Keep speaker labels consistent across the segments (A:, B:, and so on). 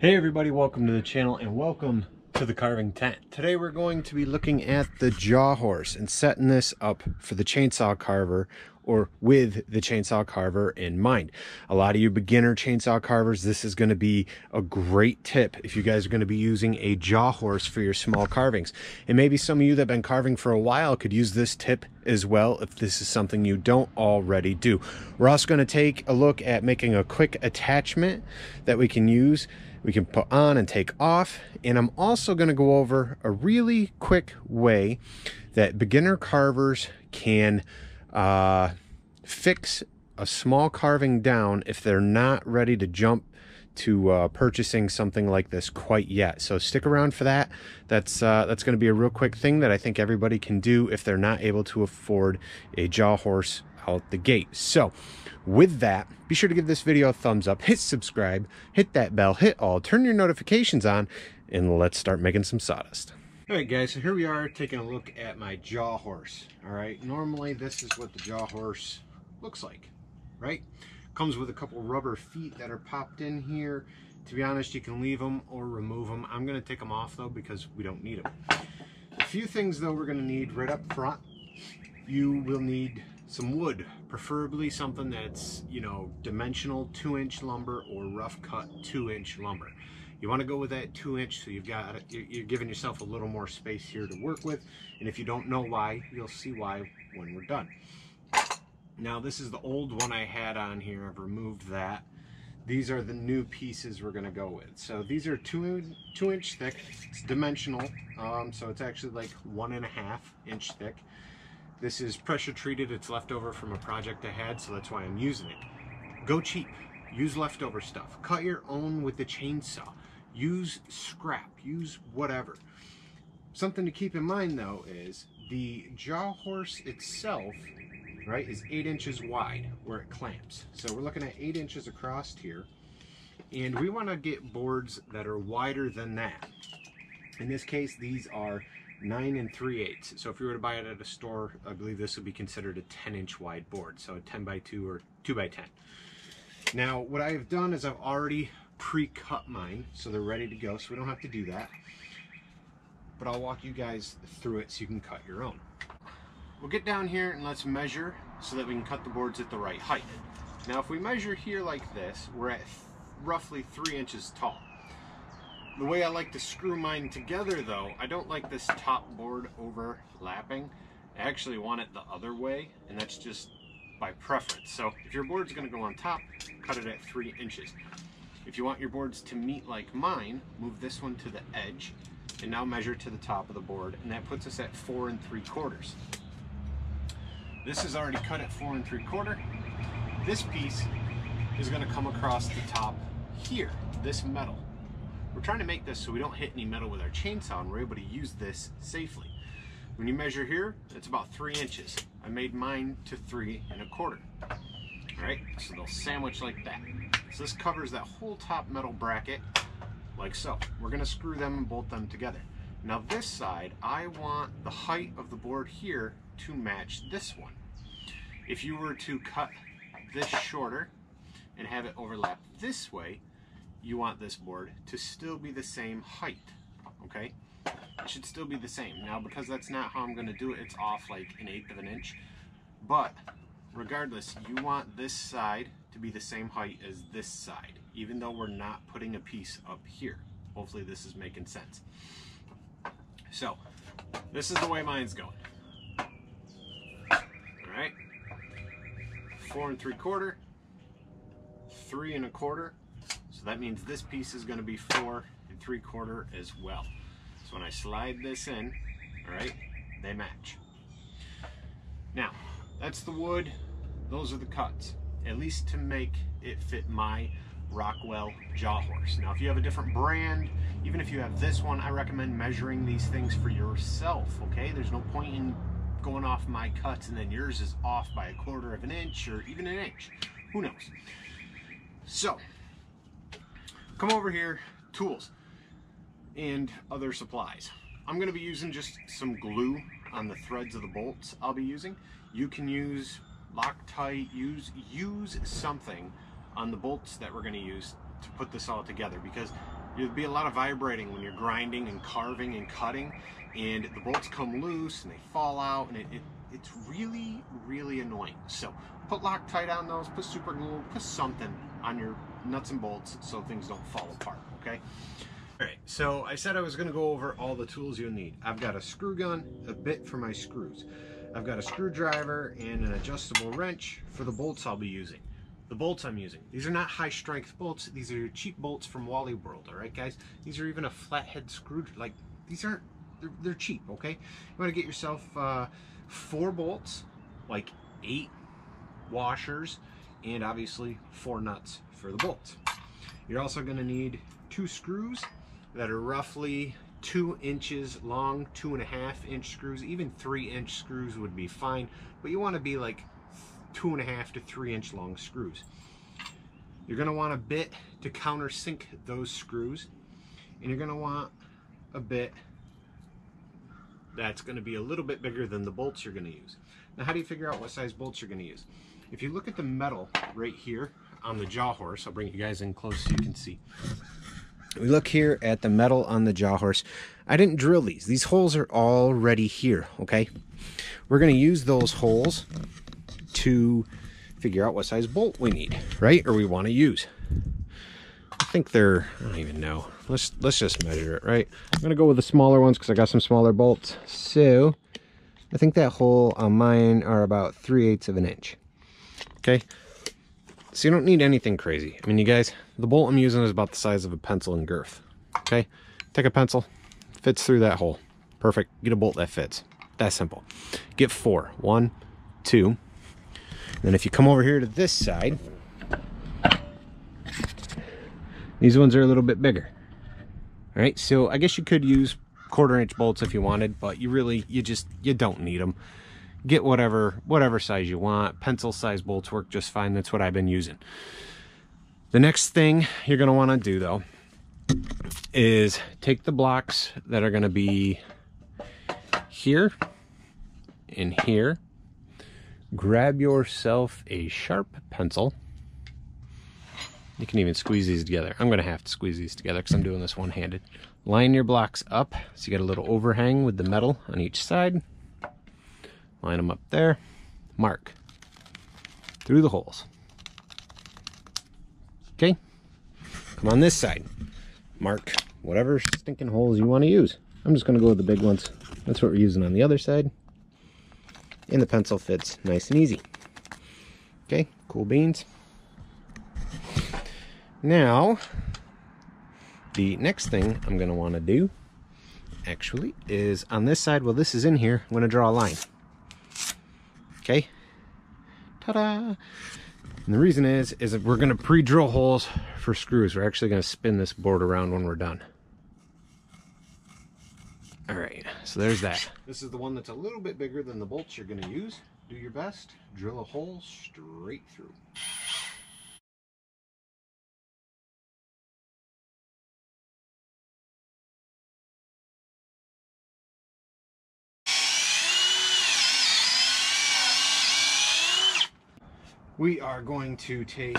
A: Hey everybody, welcome to the channel and welcome to the carving tent. Today we're going to be looking at the Jawhorse and setting this up for the chainsaw carver, or with the chainsaw carver in mind. A lot of you beginner chainsaw carvers, this is going to be a great tip if you guys are going to be using a Jawhorse for your small carvings. And maybe some of you that have been carving for a while could use this tip as well if this is something you don't already do. We're also going to take a look at making a quick attachment that we can use, we can put on and take off. And I'm also going to go over a really quick way that beginner carvers can fix a small carving down if they're not ready to jump to purchasing something like this quite yet. So stick around for that. That's going to be a real quick thing that I think everybody can do if they're not able to afford a Jawhorse out the gate. So with that, be sure to give this video a thumbs up, hit subscribe, hit that bell, hit all, turn your notifications on, and let's start making some sawdust. All right guys, so here we are taking a look at my Jawhorse. All right, normally this is what the Jawhorse looks like, right? Comes with a couple rubber feet that are popped in here. To be honest, you can leave them or remove them. I'm gonna take them off though because we don't need them. A few things though we're gonna need right up front. You will need some wood, preferably something that's, you know, dimensional 2-inch lumber or rough cut 2-inch lumber. You want to go with that 2-inch so you're giving yourself a little more space here to work with. And if you don't know why, you'll see why when we're done. Now this is the old one I had on here. I've removed that. These are the new pieces we're going to go with. So these are 2-inch thick. It's dimensional, so it's actually like 1.5-inch thick. This is pressure treated. It's leftover from a project I had, so that's why I'm using it. Go cheap. Use leftover stuff. Cut your own with the chainsaw. Use scrap. Use whatever. Something to keep in mind though is the Jawhorse itself, right, is 8 inches wide where it clamps. So we're looking at 8 inches across here, and we want to get boards that are wider than that. In this case, these are 9 3/8. So if you were to buy it at a store, I believe this would be considered a 10-inch wide board. So a 10x2 or 2x10. Now, what I've done is I've already pre-cut mine, so they're ready to go, so we don't have to do that. But I'll walk you guys through it so you can cut your own. We'll get down here and let's measure so that we can cut the boards at the right height. Now, if we measure here like this, we're at roughly 3 inches tall. The way I like to screw mine together though, I don't like this top board overlapping. I actually want it the other way, and that's just by preference. So if your board's going to go on top, cut it at 3 inches. If you want your boards to meet like mine, move this one to the edge and now measure to the top of the board, and that puts us at 4 3/4. This is already cut at 4 3/4. This piece is going to come across the top here, this metal. We're trying to make this so we don't hit any metal with our chainsaw and we're able to use this safely. When you measure here, it's about 3 inches. I made mine to 3 1/4. Alright, so they'll sandwich like that. So this covers that whole top metal bracket, like so. We're going to screw them and bolt them together. Now this side, I want the height of the board here to match this one. If you were to cut this shorter and have it overlap this way, you want this board to still be the same height, okay? It should still be the same. Now, because that's not how I'm going to do it, it's off like 1/8 of an inch. But regardless, you want this side to be the same height as this side, even though we're not putting a piece up here. Hopefully this is making sense. So, this is the way mine's going. All right, 4 3/4, 3 1/4. So that means this piece is going to be 4 3/4 as well. So when I slide this in, all right, they match. Now, that's the wood. Those are the cuts, at least to make it fit my Rockwell Jawhorse. Now, if you have a different brand, even if you have this one, I recommend measuring these things for yourself, okay? There's no point in going off my cuts and then yours is off by 1/4 of an inch or even an inch. Who knows? So, come over here, tools and other supplies. I'm going to be using just some glue on the threads of the bolts I'll be using. You can use Loctite, use something on the bolts that we're going to use to put this all together, because There'll be a lot of vibrating when you're grinding and carving and cutting, and the bolts come loose and they fall out, and it's really, really annoying. So put Loctite on those, put super glue, put something on your nuts and bolts so things don't fall apart, okay? All right, so I said I was gonna go over all the tools you'll need. I've got a screw gun, a bit for my screws. I've got a screwdriver and an adjustable wrench for the bolts I'll be using. The bolts I'm using, these are not high strength bolts. These are cheap bolts from Wally World, all right, guys? These are even a flathead screw, like, these aren't, they're cheap, okay? You wanna get yourself 4 bolts, like 8 washers, and obviously 4 nuts for the bolts. You're also gonna need 2 screws that are roughly 2 inches long, 2.5-inch screws. Even 3-inch screws would be fine, but you wanna be like 2.5 to 3-inch long screws. You're going to want a bit to countersink those screws, and you're going to want a bit that's going to be a little bit bigger than the bolts you're going to use. Now, how do you figure out what size bolts you're going to use? If you look at the metal right here on the Jawhorse, I'll bring you guys in close so you can see. We look here at the metal on the Jawhorse. I didn't drill these. These holes are already here, okay? We're going to use those holes to figure out what size bolt we need, right? Or we want to use. I think they're, I don't even know. Let's just measure it, right? I'm gonna go with the smaller ones because I got some smaller bolts. So I think that hole on mine are about 3/8 of an inch. Okay. So you don't need anything crazy. I mean, you guys, the bolt I'm using is about the size of a pencil in girth. Okay. Take a pencil, fits through that hole. Perfect. Get a bolt that fits. That simple. Get 4. 1, 2. Then if you come over here to this side, these ones are a little bit bigger. All right, so I guess you could use 1/4-inch bolts if you wanted, but you don't need them. Get whatever size you want. Pencil size bolts work just fine. That's what I've been using. The next thing you're gonna wanna do though is take the blocks that are gonna be here and here. Grab yourself a sharp pencil. You can even squeeze these together. I'm gonna have to squeeze these together because I'm doing this one-handed. Line your blocks up so you get a little overhang with the metal on each side. Line them up there. Mark through the holes. Okay, come on this side. Mark whatever stinking holes you want to use. I'm just gonna go with the big ones. That's what we're using on the other side. And the pencil fits nice and easy. Okay, cool beans. Now, the next thing I'm gonna wanna do, actually, is on this side, well, this is in here, I'm gonna draw a line. Okay, ta-da! And the reason is that we're gonna pre-drill holes for screws. We're actually gonna spin this board around when we're done. All right, so there's that. This is the one that's a little bit bigger than the bolts you're gonna use. Do your best, drill a hole straight through. We are going to take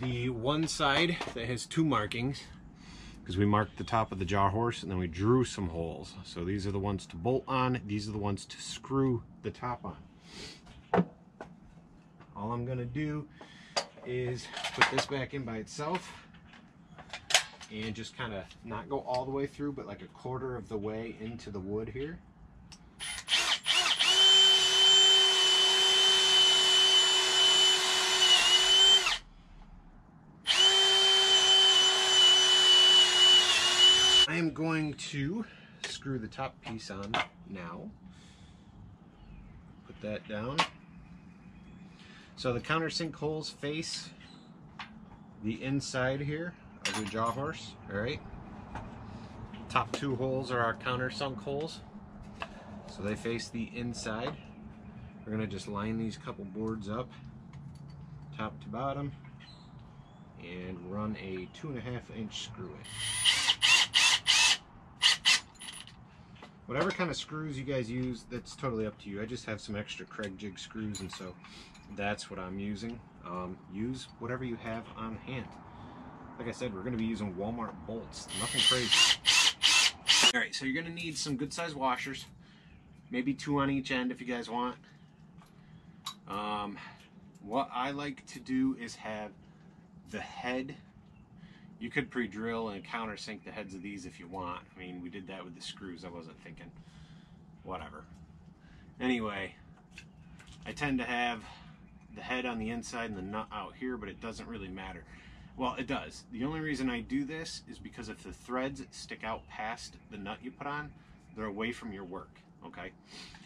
A: the one side that has 2 markings, because we marked the top of the Jawhorse and then we drew some holes. So these are the ones to bolt on, these are the ones to screw the top on. All I'm gonna do is put this back in by itself and just kind of not go all the way through, but like 1/4 of the way into the wood here. I am going to screw the top piece on now. Put that down. So the countersink holes face the inside here of your Jawhorse, all right? Top 2 holes are our countersunk holes. So they face the inside. We're gonna just line these couple boards up, top to bottom, and run a 2.5-inch screw in. Whatever kind of screws you guys use, that's totally up to you. I just have some extra Craig jig screws, and so that's what I'm using. Use whatever you have on hand. Like I said, we're going to be using Walmart bolts, nothing crazy. All right, so you're going to need some good sized washers, maybe 2 on each end if you guys want. What I like to do is have the head. You could pre-drill and countersink the heads of these if you want. I mean, we did that with the screws. I wasn't thinking, whatever. Anyway, I tend to have the head on the inside and the nut out here, but it doesn't really matter. Well, it does. The only reason I do this is because if the threads stick out past the nut you put on, they're away from your work, okay?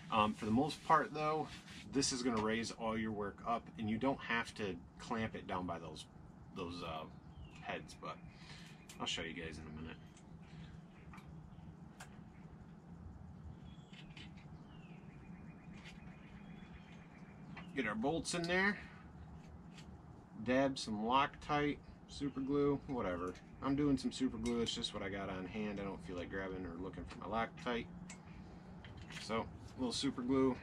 A: For the most part though, this is gonna raise all your work up, and you don't have to clamp it down by those heads, but I'll show you guys in a minute. Get our bolts in there, dab some Loctite, super glue, whatever. I'm doing some super glue, it's just what I got on hand. I don't feel like grabbing or looking for my Loctite. So, a little super glue,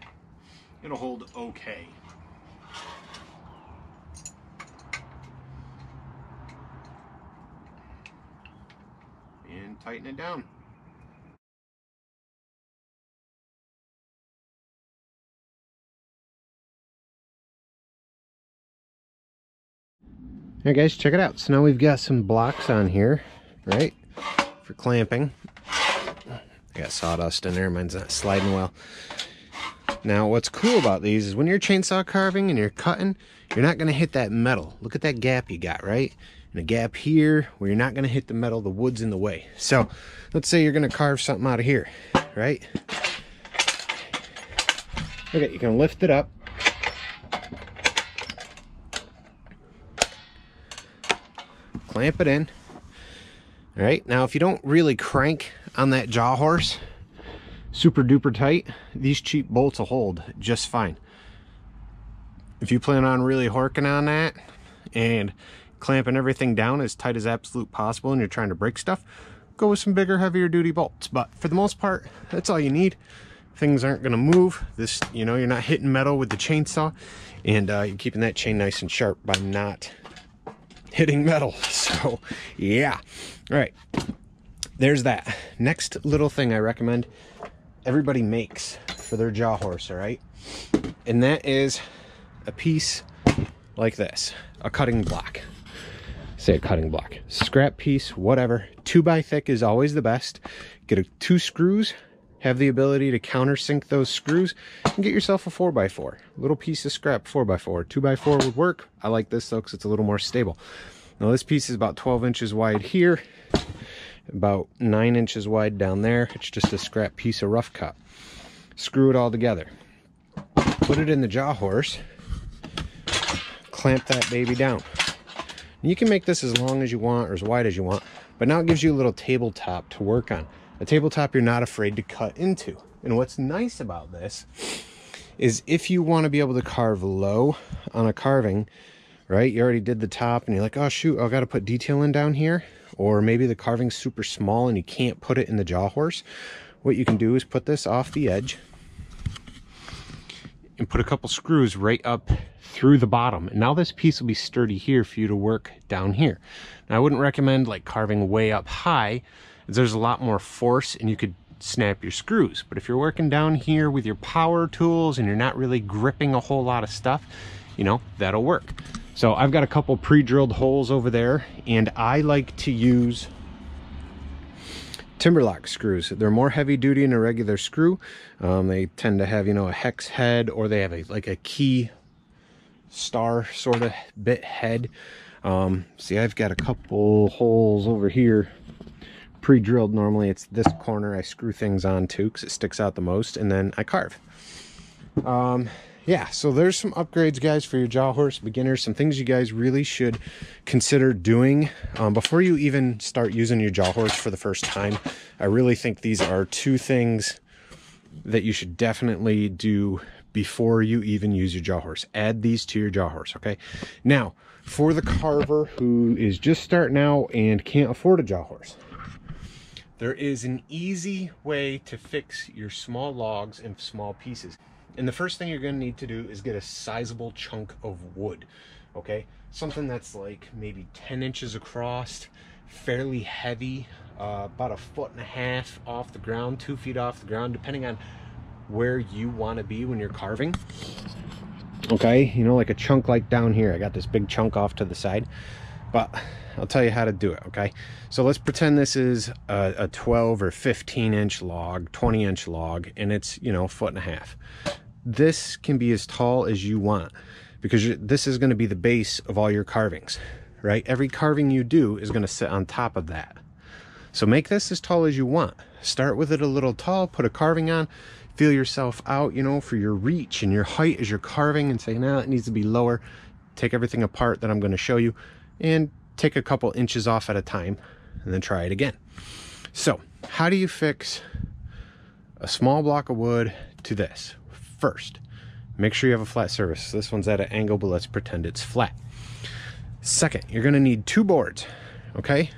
A: it'll hold okay. And tighten it down. Alright guys, check it out. So now we've got some blocks on here, right, for clamping. I got sawdust in there, mine's not sliding well. Now what's cool about these is when you're chainsaw carving and you're cutting, you're not going to hit that metal. Look at that gap you got, right? And a gap here where you're not going to hit the metal, the wood's in the way. So let's say you're going to carve something out of here, right? Okay, you can lift it up. Clamp it in. All right, now if you don't really crank on that Jawhorse super duper tight, these cheap bolts will hold just fine. If you plan on really horking on that and clamping everything down as tight as absolute possible and you're trying to break stuff, go with some bigger, heavier duty bolts. But for the most part, that's all you need. Things aren't going to move. This, you know, you're not hitting metal with the chainsaw, and you're keeping that chain nice and sharp by not hitting metal. So yeah, all right, there's that. Next little thing I recommend everybody makes for their Jawhorse, all right, and that is a piece like this, a cutting block. Say a cutting block, scrap piece, whatever. 2x thick is always the best. Get 2 screws, have the ability to countersink those screws, and get yourself a 4x4. Little piece of scrap 4x4. 2x4 would work. I like this though because it's a little more stable. Now this piece is about 12 inches wide here, about 9 inches wide down there. It's just a scrap piece of rough cut. Screw it all together. Put it in the Jawhorse. Clamp that baby down. You can make this as long as you want or as wide as you want, but now it gives you a little tabletop to work on. A tabletop you're not afraid to cut into. And what's nice about this is if you want to be able to carve low on a carving, right? You already did the top and you're like, oh shoot, I got to put detail in down here. Or maybe the carving's super small and you can't put it in the Jawhorse. What you can do is put this off the edge and put a couple screws right up through the bottom. And now this piece will be sturdy here for you to work down here. Now I wouldn't recommend like carving way up high, as there's a lot more force and you could snap your screws. But if you're working down here with your power tools and you're not really gripping a whole lot of stuff, you know, that'll work. So I've got a couple pre-drilled holes over there, and I like to use Timberlock screws. They're more heavy duty than a regular screw. They tend to have, you know, a hex head, or they have like a key star sort of bit head. See, I've got a couple holes over here pre-drilled. Normally it's this corner I screw things onto because it sticks out the most, and then I carve. Yeah, so there's some upgrades, guys, for your Jawhorse beginners, some things you guys really should consider doing before you even start using your Jawhorse for the first time. I really think these are 2 things that you should definitely do before you even use your Jawhorse. Add these to your Jawhorse, okay? Now, for the carver who is just starting out and can't afford a Jawhorse, there is an easy way to fix your small logs and small pieces. And the first thing you're going to need to do is get a sizable chunk of wood. Okay, something that's like maybe 10 inches across, fairly heavy, about 1.5 feet off the ground, 2 feet off the ground, depending on where you want to be when you're carving. Okay, you know, like a chunk like down here. I got this big chunk off to the side, but I'll tell you how to do it. Okay, so let's pretend this is a 12 or 15 inch log, 20 inch log, and it's, you know, 1.5 feet. This can be as tall as you want, because this is going to be the base of all your carvings, right? Every carving you do is going to sit on top of that. So make this as tall as you want. Start with it a little tall, put a carving on, feel yourself out, you know, for your reach and your height as you're carving, and say, nah, it needs to be lower. Take everything apart that I'm going to show you and take a couple inches off at a time, and then try it again. So how do you fix a small block of wood to this? First, make sure you have a flat surface. This one's at an angle, but let's pretend it's flat. Second, you're going to need 2 boards. Okay,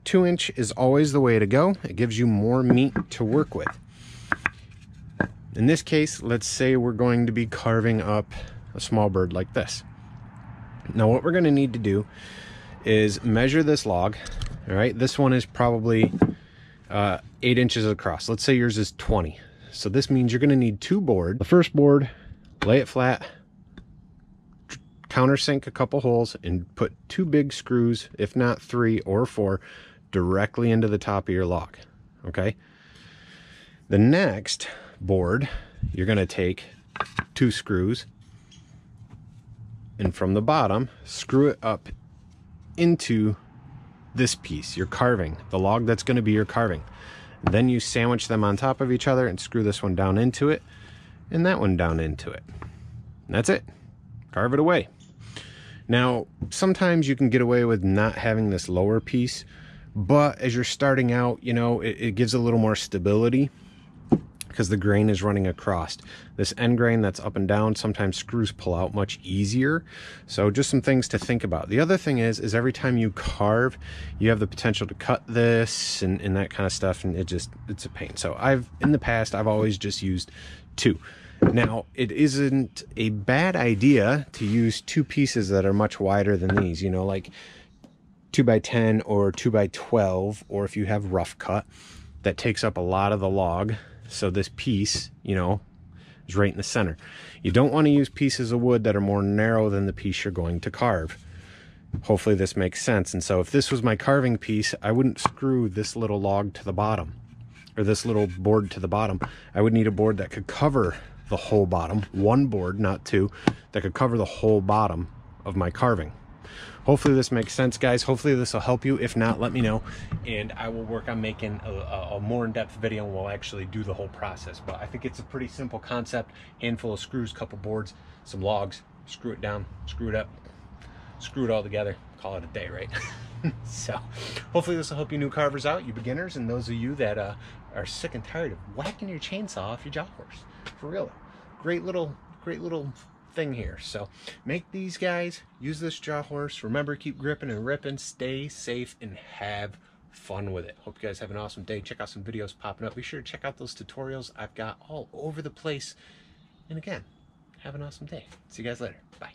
A: 2 inch is always the way to go. It gives you more meat to work with. In this case, let's say we're going to be carving up a small bird like this. Now what we're going to need to do is measure this log. All right, this one is probably 8 inches across. Let's say yours is 20. So this means you're going to need 2 boards. The first board, lay it flat, countersink a couple holes, and put 2 big screws, if not 3 or 4, directly into the top of your log. Okay, the next board, you're going to take 2 screws, and from the bottom screw it up into this piece, your carving, the log that's going to be your carving. Then you sandwich them on top of each other and screw this one down into it and that one down into it. And that's it. Carve it away. Now, sometimes you can get away with not having this lower piece, but as you're starting out, you know, it gives a little more stability because the grain is running across. This end grain that's up and down, sometimes screws pull out much easier. So just some things to think about. The other thing is every time you carve, you have the potential to cut this and that kind of stuff, and it's a pain. So in the past, I've always just used 2. Now, it isn't a bad idea to use 2 pieces that are much wider than these, you know, like 2x10 or 2x12, or if you have rough cut, that takes up a lot of the log. So this piece, you know, is right in the center. You don't want to use pieces of wood that are more narrow than the piece you're going to carve. Hopefully this makes sense. And so if this was my carving piece, I wouldn't screw this little log to the bottom, or this little board to the bottom. I would need a board that could cover the whole bottom. 1 board, not 2, that could cover the whole bottom of my carving. Hopefully this makes sense, guys. Hopefully this will help you. If not, let me know, and I will work on making a more in-depth video, and we'll actually do the whole process. But I think it's a pretty simple concept. Handful of screws, couple boards, some logs, screw it down, screw it up, screw it all together, call it a day, right? So hopefully this will help you new carvers out, you beginners, and those of you that are sick and tired of whacking your chainsaw off your Jawhorse. For real, great little thing here. So make these, guys, use this Jawhorse. Remember, keep gripping and ripping, stay safe, and have fun with it. Hope you guys have an awesome day. Check out some videos popping up. Be sure to check out those tutorials I've got all over the place. And again, have an awesome day. See you guys later. Bye.